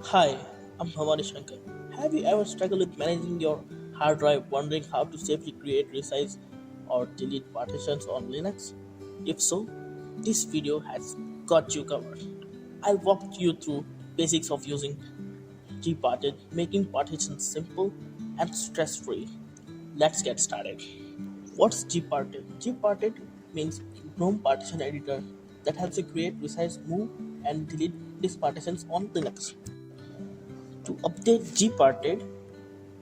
Hi, I'm Bhavani Shankar. Have you ever struggled with managing your hard drive, wondering how to safely create, resize, or delete partitions on Linux? If so, this video has got you covered. I'll walk you through basics of using GParted, making partitions simple and stress-free. Let's get started. What's GParted? GParted means GNOME partition editor that helps you create, resize, move, and delete these partitions on Linux. To update GParted,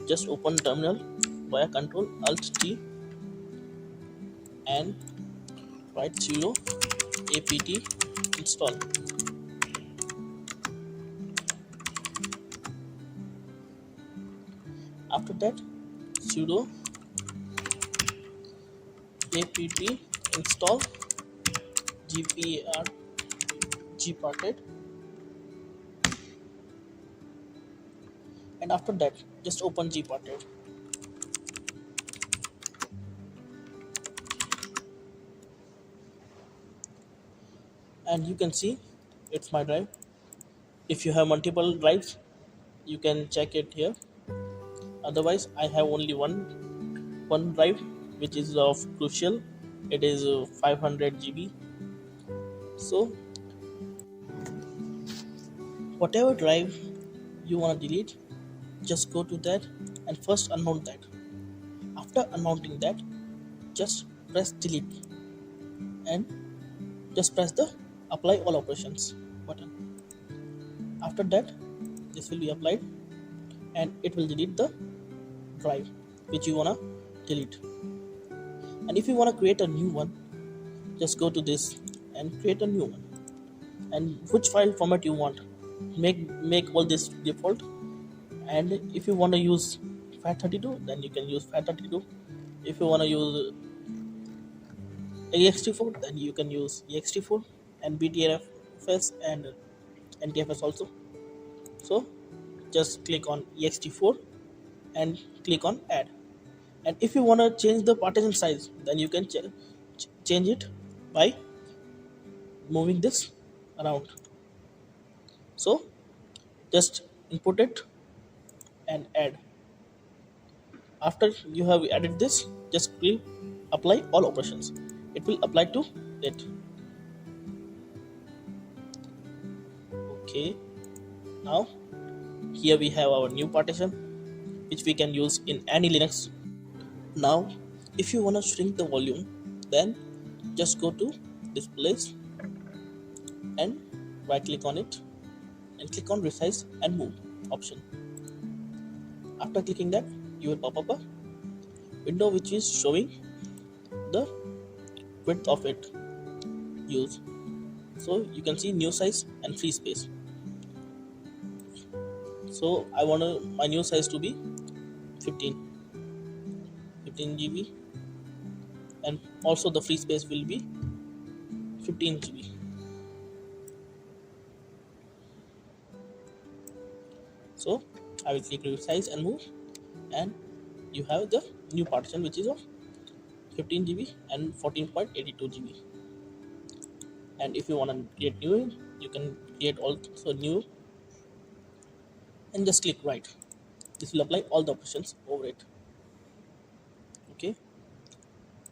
just open terminal via Ctrl Alt T and write sudo apt install. After that, sudo apt install GParted, and after that, just open GParted. And you can see it's my drive. If you have multiple drives, you can check it here. Otherwise, I have only one drive which is of crucial. It is 500 GB. So whatever drive you want to delete, just go to that and first unmount that. After unmounting that, just press delete and just press the apply all operations button. After that, this will be applied and it will delete the drive which you want to delete. And if you want to create a new one, just go to this and create a new one. And which file format you want, make all this default. And if you want to use FAT32, then you can use FAT32. If you want to use ext4, then you can use ext4 and btrfs and ntfs also. So just click on ext4 and click on add. And if you want to change the partition size, then you can change it by moving this around. So just input it and add. After you have added this, just click apply all operations. It will apply to it. Okay, now here we have our new partition which we can use in any Linux. Now if you want to shrink the volume, then just go to displays and right click on it and click on resize and move option. After clicking that, you will pop up a window which is showing the width of it use. So you can see new size and free space. So I want my new size to be 15 GB, and also the free space will be 15 GB. So I will click resize and move, and you have the new partition which is of 15 GB and 14.82 GB. And if you want to create new, you can create also new and just click right. This will apply all the options over it.